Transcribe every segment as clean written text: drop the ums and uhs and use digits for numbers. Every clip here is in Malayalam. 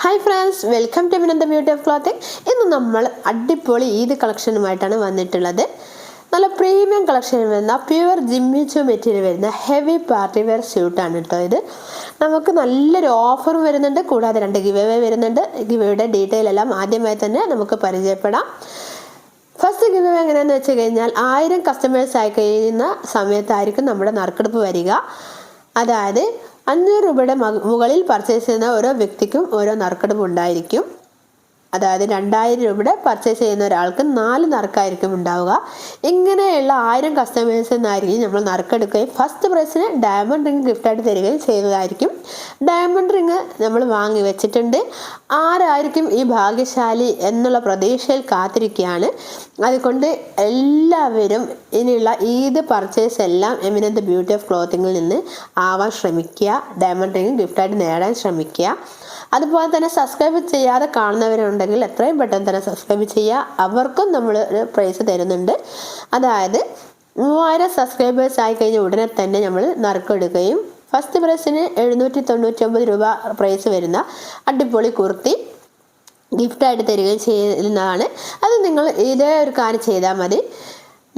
Hi friends, welcome to Minantha beauty of clothing. ഇന്ന് നമ്മൾ അടിപൊളി ഈദ് കളക്ഷനുമായിട്ടാണ് വന്നിട്ടുള്ളത്. നല്ല പ്രീമിയം കളക്ഷൻ വരുന്ന പ്യുവർ ജിമ്മിച്ചു മെറ്റീരിയൽ വരുന്ന ഹെവി പാർട്ടി വെയർ സ്യൂട്ടാണ് കേട്ടോ. ഇത് നമുക്ക് നല്ലൊരു ഓഫർ വരുന്നുണ്ട്, കൂടാതെ 2 ഗിവ് അവേ വരുന്നുണ്ട്. ഗിവ് ഡീറ്റെയിൽ എല്ലാം ആദ്യമായി തന്നെ നമുക്ക് പരിചയപ്പെടാം. ഫസ്റ്റ് ഗിവ് അവേ എങ്ങനെയാണെന്ന് വെച്ച് കഴിഞ്ഞാൽ 1000 കസ്റ്റമേഴ്സ് ആയി കഴിയുന്ന സമയത്തായിരിക്കും നമ്മുടെ നറുക്കെടുപ്പ് വരിക. അതായത് 500 രൂപയുടെ മുകളിൽ പർച്ചേസ് ചെയ്യുന്ന ഓരോ വ്യക്തിക്കും ഓരോ നറുക്കെടുപ്പ് ഉണ്ടായിരിക്കും. അതായത് 2000 രൂപയുടെ പർച്ചേസ് ചെയ്യുന്ന ഒരാൾക്ക് 4 നറുക്കായിരിക്കും ഉണ്ടാവുക. ഇങ്ങനെയുള്ള 1000 കസ്റ്റമേഴ്സ് എന്നായിരിക്കും നമ്മൾ നറുക്കെടുക്കുകയും ഫസ്റ്റ് പ്രൈസിന് ഡയമണ്ട് റിംഗ് ഗിഫ്റ്റായിട്ട് തരികയും ചെയ്യുന്നതായിരിക്കും. ഡയമണ്ട് റിംഗ് നമ്മൾ വാങ്ങി വെച്ചിട്ടുണ്ട്. ആരായിരിക്കും ഈ ഭാഗ്യശാലി എന്നുള്ള പ്രതീക്ഷയിൽ കാത്തിരിക്കുകയാണ്. അതുകൊണ്ട് എല്ലാവരും ഇനിയുള്ള ഈദ് പർച്ചേസ് എല്ലാം എമിനന്ത് ബ്യൂട്ടി ഓഫ് ക്ലോത്തിങ്ങിൽ നിന്ന് ആവാൻ ശ്രമിക്കുക. ഡയമണ്ട് റിംഗ് ഗിഫ്റ്റായിട്ട് നേടാൻ ശ്രമിക്കുക. അതുപോലെ തന്നെ സബ്സ്ക്രൈബ് ചെയ്യാതെ കാണുന്നവരുണ്ടെങ്കിൽ എത്രയും പെട്ടെന്ന് തന്നെ സബ്സ്ക്രൈബ് ചെയ്യുക. അവർക്കും നമ്മൾ ഒരു പ്രൈസ് തരുന്നുണ്ട്. അതായത് 3000 സബ്സ്ക്രൈബേഴ്സ് ആയി കഴിഞ്ഞ ഉടനെ തന്നെ നമ്മൾ നറുക്കെടുക്കുകയും ഫസ്റ്റ് പ്രൈസിന് 799 രൂപ പ്രൈസ് വരുന്ന അടിപൊളി കുർത്തി ഗിഫ്റ്റായിട്ട് തരികയും ചെയ്യുന്നതാണ്. അത് നിങ്ങൾ ഇതേ ഒരു കാര്യം ചെയ്താൽ മതി.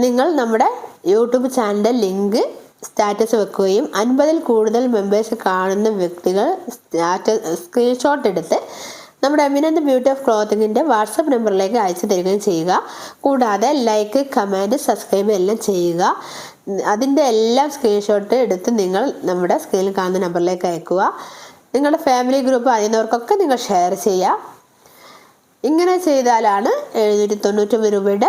നിങ്ങൾ നമ്മുടെ യൂട്യൂബ് ചാനലിൻ്റെ ലിങ്ക് സ്റ്റാറ്റസ് വെക്കുകയും 50-ൽ കൂടുതൽ മെമ്പേഴ്സ് കാണുന്ന വ്യക്തികൾ സ്ക്രീൻഷോട്ട് എടുത്ത് നമ്മുടെ എമിനന്ത് ബ്യൂട്ടി ഓഫ് ക്ലോത്തിങ്ങിൻ്റെ വാട്സപ്പ് നമ്പറിലേക്ക് അയച്ചു തരികയും ചെയ്യുക. കൂടാതെ ലൈക്ക്, കമൻറ്റ്, സബ്സ്ക്രൈബ് എല്ലാം ചെയ്യുക. അതിൻ്റെ എല്ലാം സ്ക്രീൻഷോട്ട് എടുത്ത് നിങ്ങൾ നമ്മുടെ സ്ക്രീനിൽ കാണുന്ന നമ്പറിലേക്ക് അയക്കുക. നിങ്ങളുടെ ഫാമിലി ഗ്രൂപ്പ് അറിയുന്നവർക്കൊക്കെ നിങ്ങൾ ഷെയർ ചെയ്യുക. ഇങ്ങനെ ചെയ്താലാണ് 799 രൂപയുടെ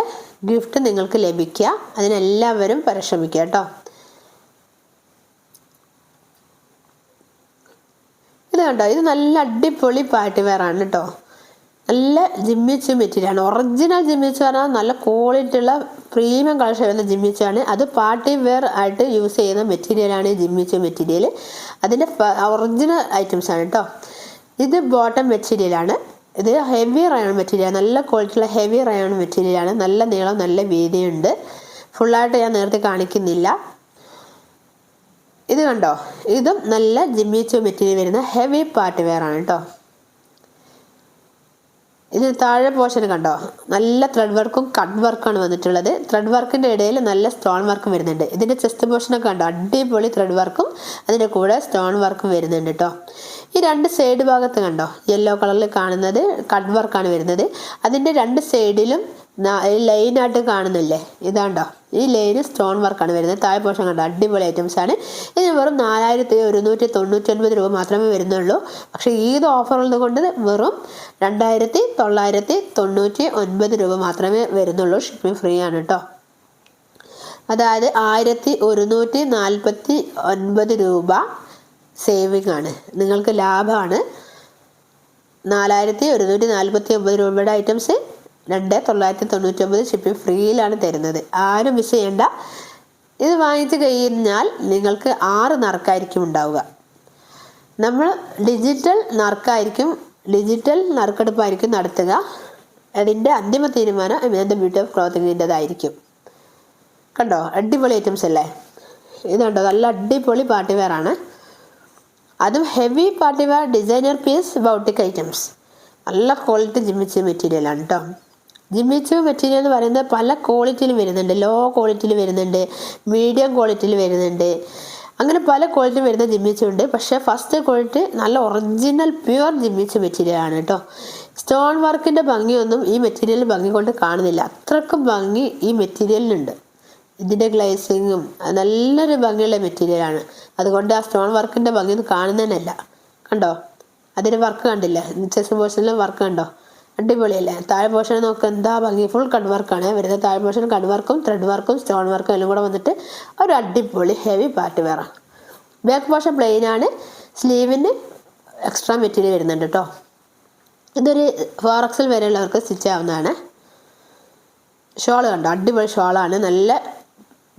ഗിഫ്റ്റ് നിങ്ങൾക്ക് ലഭിക്കുക. അതിനെല്ലാവരും പരിശ്രമിക്കുക കേട്ടോ. ഇത് കണ്ടോ, ഇത് നല്ല അടിപൊളി പാർട്ടി വെയർ ആണ് കേട്ടോ. നല്ല ജിമ്മിച്ചു മെറ്റീരിയലാണ്. ഒറിജിനൽ ജിമ്മിച്ചു പറഞ്ഞാൽ നല്ല ക്വാളിറ്റി ഉള്ള പ്രീമിയം കളക്ഷൻ വരുന്ന ജിമ്മിച്ചു ആണ്. അത് പാർട്ടി വെയർ ആയിട്ട് യൂസ് ചെയ്യുന്ന മെറ്റീരിയലാണ് ഈ ജിമ്മിച്ചു മെറ്റീരിയൽ. അതിൻ്റെ ഒറിജിനൽ ഐറ്റംസ് ആണ് കേട്ടോ. ഇത് ബോട്ടം മെറ്റീരിയലാണ്. ഇത് ഹെവി റയോൺ മെറ്റീരിയൽ, നല്ല ക്വാളിറ്റിയുള്ള ഹെവി റയോൺ മെറ്റീരിയലാണ്. നല്ല നീളം, നല്ല വീതിയുണ്ട്. ഫുള്ളായിട്ട് ഞാൻ നേരത്തെ കാണിക്കുന്നില്ല. ഇത് കണ്ടോ, ഇതും നല്ല ജിമ്മിച്ചു മെറ്റീരിയൽ വരുന്ന ഹെവി പാർട്ടി വെയർ ആണ് കേട്ടോ. ഇത് താഴെ പോർഷൻ കണ്ടോ, നല്ല ത്രെഡ് വർക്കും കട്ട് വർക്കാണ് വന്നിട്ടുള്ളത്. ത്രെഡ് വർക്കിൻ്റെ ഇടയിൽ നല്ല സ്റ്റോൺ വർക്കും വരുന്നുണ്ട്. ഇതിൻ്റെ ചെസ്റ്റ് പോർഷനൊക്കെ കണ്ടോ, അടിപൊളി ത്രെഡ് വർക്കും അതിൻ്റെ കൂടെ സ്റ്റോൺ വർക്കും വരുന്നുണ്ട് കേട്ടോ. ഈ 2 സൈഡ് ഭാഗത്ത് കണ്ടോ, യെല്ലോ കളറിൽ കാണുന്നത് കട്ട് വർക്കാണ് വരുന്നത്. അതിൻ്റെ 2 സൈഡിലും ലൈനായിട്ട് കാണുന്നില്ലേ, ഇതാണ്ടോ, ഈ ലൈന് സ്റ്റോൺ വർക്കാണ് വരുന്നത്. താഴെ പോർഷൻ കണ്ടോ, അടിപൊളി ഐറ്റംസ് ആണ്. ഇതിന് വെറും 4199 രൂപ മാത്രമേ വരുന്നുള്ളൂ. പക്ഷേ ഈദ് ഓഫർ ഉള്ളതുകൊണ്ട് വെറും 2999 രൂപ മാത്രമേ വരുന്നുള്ളൂ. ഷിപ്പിംഗ് ഫ്രീ ആണ് കേട്ടോ. അതായത് 1149 രൂപ സേവിങ് ആണ്, നിങ്ങൾക്ക് ലാഭമാണ്. 4149 രൂപയുടെ ഐറ്റംസ് 2999 ഷിപ്പിംഗ് ഫ്രീയിലാണ് തരുന്നത്. ആരും മിസ് ചെയ്യണ്ട. ഇത് വാങ്ങിച്ചു കഴിഞ്ഞാൽ നിങ്ങൾക്ക് 6 നറുക്കായിരിക്കും ഉണ്ടാവുക. നമ്മൾ ഡിജിറ്റൽ നറുക്കെടുപ്പായിരിക്കും നടത്തുക. അതിൻ്റെ അന്തിമ തീരുമാനം എമിനന്ത് ബ്യൂട്ടി ഓഫ് ക്ലോത്തിങ്ങിൻ്റെതായിരിക്കും. കണ്ടോ, അടിപൊളി ഐറ്റംസ് അല്ലേ. ഇതുണ്ടോ, നല്ല അടിപൊളി പാർട്ടി വെയർ ആണ്. അതും heavy party wear designer piece boutique items. നല്ല ക്വാളിറ്റി ജിമ്മിച്ചു മെറ്റീരിയലാണ് കേട്ടോ. ജിമ്മിച്ചു മെറ്റീരിയൽ എന്ന് പറയുന്നത് പല ക്വാളിറ്റിയിൽ വരുന്നുണ്ട്. ലോ ക്വാളിറ്റിയിൽ വരുന്നുണ്ട്, മീഡിയം ക്വാളിറ്റിയിൽ വരുന്നുണ്ട്, അങ്ങനെ പല ക്വാളിറ്റിയിൽ വരുന്ന ജിമ്മിച്ചു ഉണ്ട്. പക്ഷേ ഫസ്റ്റ് ക്വാളിറ്റി നല്ല ഒറിജിനൽ പ്യുവർ ജിമ്മിച്ചു മെറ്റീരിയൽ ആണ് കേട്ടോ. സ്റ്റോൺ വർക്കിൻ്റെ ഭംഗിയൊന്നും ഈ മെറ്റീരിയൽ ഭംഗി കൊണ്ട് കാണുന്നില്ല. അത്രക്കും ഭംഗി ഈ മെറ്റീരിയലിനുണ്ട്. ഇതിൻ്റെ ഗ്ലേസിങ്ങും നല്ലൊരു ഭംഗിയുള്ള മെറ്റീരിയലാണ്. അതുകൊണ്ട് ആ സ്റ്റോൺ വർക്കിൻ്റെ ഭംഗിയൊന്നും കാണുന്നതന്നെയല്ല. കണ്ടോ, അതിൻ്റെ വർക്ക് കണ്ടില്ലേ, ചെസ്റ്റ് പോർഷനിലെ വർക്ക് കണ്ടോ, അടിപൊളിയല്ലേ. താഴെ പോർഷൻ നോക്കുക, എന്താ ഭംഗി. ഫുൾ കട്ട് വർക്കാണ് വരുന്നത്. താഴെ പോർഷൻ കട്ട് വർക്കും ത്രെഡ് വർക്കും സ്റ്റോൺ വർക്കും എല്ലാം കൂടെ വന്നിട്ട് ഒരു അടിപൊളി ഹെവി പാർട്ടി വെയറാണ്. ബാക്ക് പോർഷൻ പ്ലെയിൻ ആണ്. സ്ലീവിന് എക്സ്ട്രാ മെറ്റീരിയൽ വരുന്നുണ്ട് കേട്ടോ. ഇതൊരു 4XL വരെയുള്ളവർക്ക് സ്റ്റിച്ച് ആവുന്നതാണ്. ഷോൾ കണ്ടോ, അടിപൊളി ഷോളാണ്. നല്ല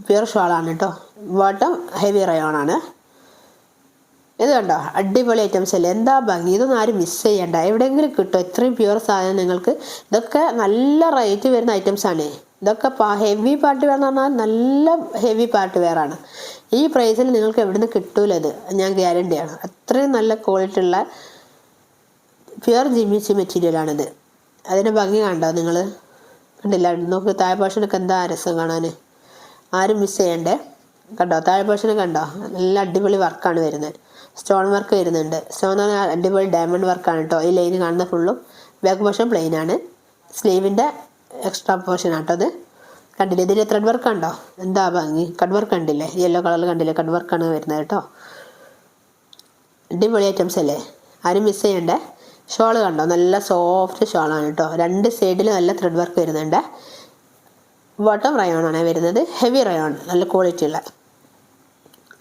പ്യുർ ഷോളാണ് കേട്ടോ. ബോട്ടം ഹെവി റയോണാണ്. ഇത് കണ്ടോ, അടിപൊളി ഐറ്റംസ് അല്ലേ, എന്താ ഭംഗി. ഇതൊന്നും ആരും മിസ് ചെയ്യണ്ട, എവിടെയെങ്കിലും കിട്ടും. ഇത്രയും പ്യുവർ സാധനം നിങ്ങൾക്ക്. ഇതൊക്കെ നല്ല റേറ്റ് വരുന്ന ഐറ്റംസ് ആണ്. ഇതൊക്കെ ഹെവി പാർട്ടി വെയർ എന്ന് പറഞ്ഞാൽ നല്ല ഹെവി പാർട്ടി വെയർ ആണ്. ഈ പ്രൈസിൽ നിങ്ങൾക്ക് എവിടെ നിന്ന് കിട്ടൂല, ഇത് ഞാൻ ഗ്യാരണ്ടിയാണ്. അത്രയും നല്ല ക്വാളിറ്റി ഉള്ള പ്യുവർ ജിമ്മിച്ചു മെറ്റീരിയലാണിത്. അതിൻ്റെ ഭംഗി കണ്ടോ നിങ്ങൾ? കണ്ടില്ല? നോക്ക്, താഴെ പോർഷനൊക്കെ എന്താ രസം കാണാൻ. ആരും മിസ് ചെയ്യണ്ടേ. കണ്ടോ താഴെ പോർഷൻ കണ്ടോ? നല്ല അടിപൊളി വർക്കാണ് വരുന്നത്. സ്റ്റോൺ വർക്ക് വരുന്നുണ്ട്. സ്റ്റോൺ എന്ന് പറഞ്ഞാൽ അടിപൊളി ഡയമണ്ട് വർക്കാണ് കേട്ടോ. ഈ ലൈൻ കാണുന്ന ഫുള്ളും. ബാക്ക് പോർഷൻ പ്ലെയിൻ ആണ്. സ്ലീവിൻ്റെ എക്സ്ട്രാ പോർഷൻ ആട്ടോ അത്. കണ്ടില്ലേ? ഇതിൽ ത്രെഡ് വർക്ക് കണ്ടോ? എന്താ ഭംഗി. കട്ട് വർക്ക് കണ്ടില്ലേ? യെല്ലോ കളറിൽ കണ്ടില്ലേ? കട്ട് വർക്കാണ് വരുന്നത് കേട്ടോ. അടിപൊളി ഐറ്റംസ് അല്ലേ? ആരും മിസ് ചെയ്യണ്ടേ. ഷോള് കണ്ടോ? നല്ല സോഫ്റ്റ് ഷോളാണ് കേട്ടോ. രണ്ട് സൈഡിലും നല്ല ത്രെഡ് വർക്ക് വരുന്നുണ്ട്. ബോട്ടം റയോൺ ആണ് വരുന്നത്. ഹെവി റയോൺ, നല്ല ക്വാളിറ്റി ഉള്ള.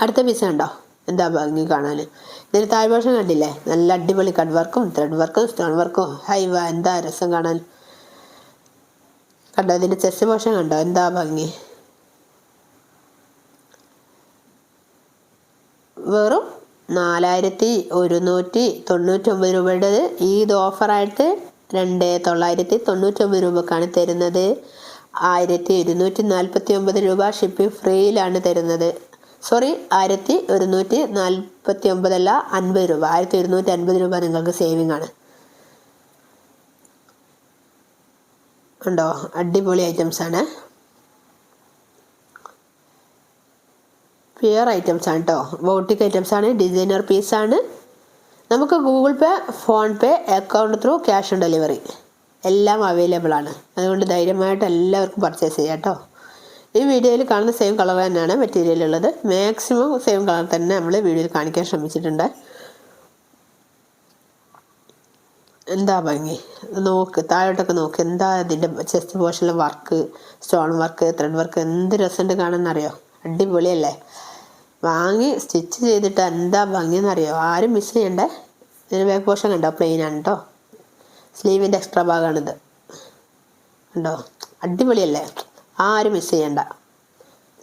അടുത്ത പീസ് കണ്ടോ? എന്താ ഭംഗി കാണാൻ. ഇതിന് താഴെ പോർഷൻ കണ്ടില്ലേ? നല്ല അടിപൊളി കട്ട് വർക്കും ത്രെഡ് വർക്കും സ്റ്റോൺ വർക്കും. ഹൈവ, എന്താ രസം കാണാൻ. കണ്ടോ? ഇതിൻ്റെ ചെസ്റ്റ് പോർഷൻ കണ്ടോ? എന്താ ഭംഗി. വെറും 4199 രൂപയുടേത് ഈദ് ഓഫറായിട്ട് 2999 രൂപക്കാണ് തരുന്നത്. 1249 രൂപ ഷിപ്പിംഗ് ഫ്രീയിലാണ് തരുന്നത്. സോറി, 1149 അല്ല, 50 രൂപ. 1250 രൂപ നിങ്ങൾക്ക് സേവിങ് ആണ്. ഉണ്ടോ? അടിപൊളി ഐറ്റംസ് ആണ്. പ്യുവർ ഐറ്റംസ് ആണ് കേട്ടോ. ബോട്ടിക് ഐറ്റംസ് ആണ്. ഡിസൈനർ പീസാണ്. നമുക്ക് Google pay, phone pay, account through cash on delivery എല്ലാം അവൈലബിൾ ആണ്. അതുകൊണ്ട് ധൈര്യമായിട്ട് എല്ലാവർക്കും പർച്ചേസ് ചെയ്യാം കേട്ടോ. ഈ വീഡിയോയിൽ കാണുന്ന സെയിം കളർ തന്നെയാണ് മെറ്റീരിയൽ ഉള്ളത്. മാക്സിമം സെയിം കളർ തന്നെ നമ്മൾ വീഡിയോയിൽ കാണിക്കാൻ ശ്രമിച്ചിട്ടുണ്ട്. എന്താ ഭംഗി നോക്ക്. താഴോട്ടൊക്കെ നോക്ക്. എന്താ ഇതിൻ്റെ ചെസ്റ്റ് പോർഷനിലെ work, stone work, thread work, എന്ത് രസമുണ്ട് കാണാമെന്നറിയോ? അടിപൊളിയല്ലേ? വാങ്ങി സ്റ്റിച്ച് ചെയ്തിട്ട് എന്താ ഭംഗിയെന്നറിയോ? ആരും മിസ് ചെയ്യണ്ടേ. ഇതിന് ബാക്ക് പോർഷൻ കണ്ടോ? പ്ലെയിൻ ആണ് കേട്ടോ. സ്ലീവിൻ്റെ എക്സ്ട്രാ ഭാഗമാണിത്. കണ്ടോ? അടിപൊളിയല്ലേ? ആരും മിസ് ചെയ്യണ്ട.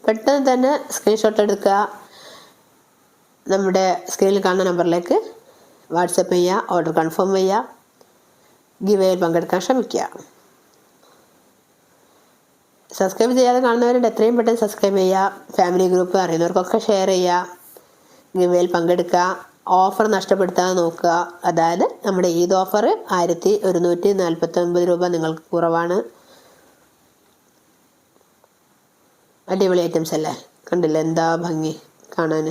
പെട്ടെന്ന് തന്നെ സ്ക്രീൻഷോട്ട് എടുക്കുക. നമ്മുടെ സ്ക്രീനിൽ കാണുന്ന നമ്പറിലേക്ക് വാട്സപ്പ് ചെയ്യുക. ഓർഡർ കൺഫേം ചെയ്യുക. ഗിവേയിൽ പങ്കെടുക്കാൻ ശ്രമിക്കുക. സബ്സ്ക്രൈബ് ചെയ്യാതെ കാണുന്നവരുണ്ട്, എത്രയും പെട്ടെന്ന് സബ്സ്ക്രൈബ് ചെയ്യുക. ഫാമിലി ഗ്രൂപ്പ് അറിയുന്നവർക്കൊക്കെ ഷെയർ ചെയ്യുക. ഗിവേയിൽ പങ്കെടുക്കുക. ഓഫർ നഷ്ടപ്പെടുത്താതെ നോക്കുക. അതായത് നമ്മുടെ ഈദ് ഓഫർ 1149 രൂപ നിങ്ങൾക്ക് കുറവാണ്. അടിപൊളി ഐറ്റംസ് അല്ലേ? കണ്ടില്ലേ? എന്താ ഭംഗി കാണാൻ.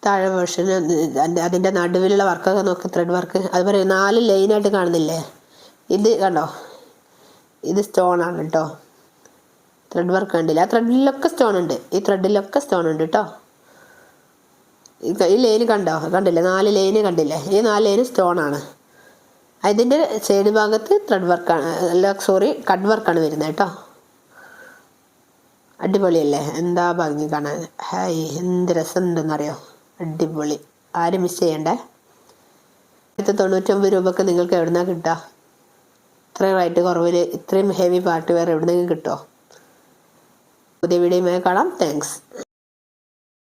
താഴെ വേർഷന് അതിൻ്റെ നടുവിലുള്ള വർക്കൊക്കെ നോക്കി. ത്രെഡ് വർക്ക് അതുപോലെ 4 ലൈനായിട്ട് കാണുന്നില്ലേ? ഇത് കണ്ടോ? ഇത് സ്റ്റോൺ ആണ് കേട്ടോ. ത്രെഡ് വർക്ക് കണ്ടില്ല? ആ ത്രെഡിലൊക്കെ സ്റ്റോൺ ഉണ്ട്. ഈ ത്രെഡിലൊക്കെ സ്റ്റോൺ ഉണ്ട് കേട്ടോ. ഈ ലൈന് കണ്ടോ? കണ്ടില്ലേ? 4 ലൈന് കണ്ടില്ലേ? ഈ 4 ലൈന് സ്റ്റോൺ ആണ്. അതിൻ്റെ സൈഡ് ഭാഗത്ത് ത്രെഡ് വർക്കാണ്, അല്ല സോറി, കട്ട് വർക്കാണ് വരുന്നത് കേട്ടോ. അടിപൊളിയല്ലേ? എന്താ ഭംഗി കാണാൻ. ഹായ്, എന്ത് രസം ഉണ്ടെന്നറിയോ? അടിപൊളി. ആരും മിസ് ചെയ്യണ്ടേ. 99 രൂപക്ക് നിങ്ങൾക്ക് എവിടുന്നാ കിട്ടുക? ഇത്രയും റേറ്റ് കുറവിൽ ഇത്രയും ഹെവി പാർട്ടി വെയർ എവിടുന്നെങ്കിലും കിട്ടുമോ? പുതിയ വീഡിയോയുമായി കാണാം. താങ്ക്സ്.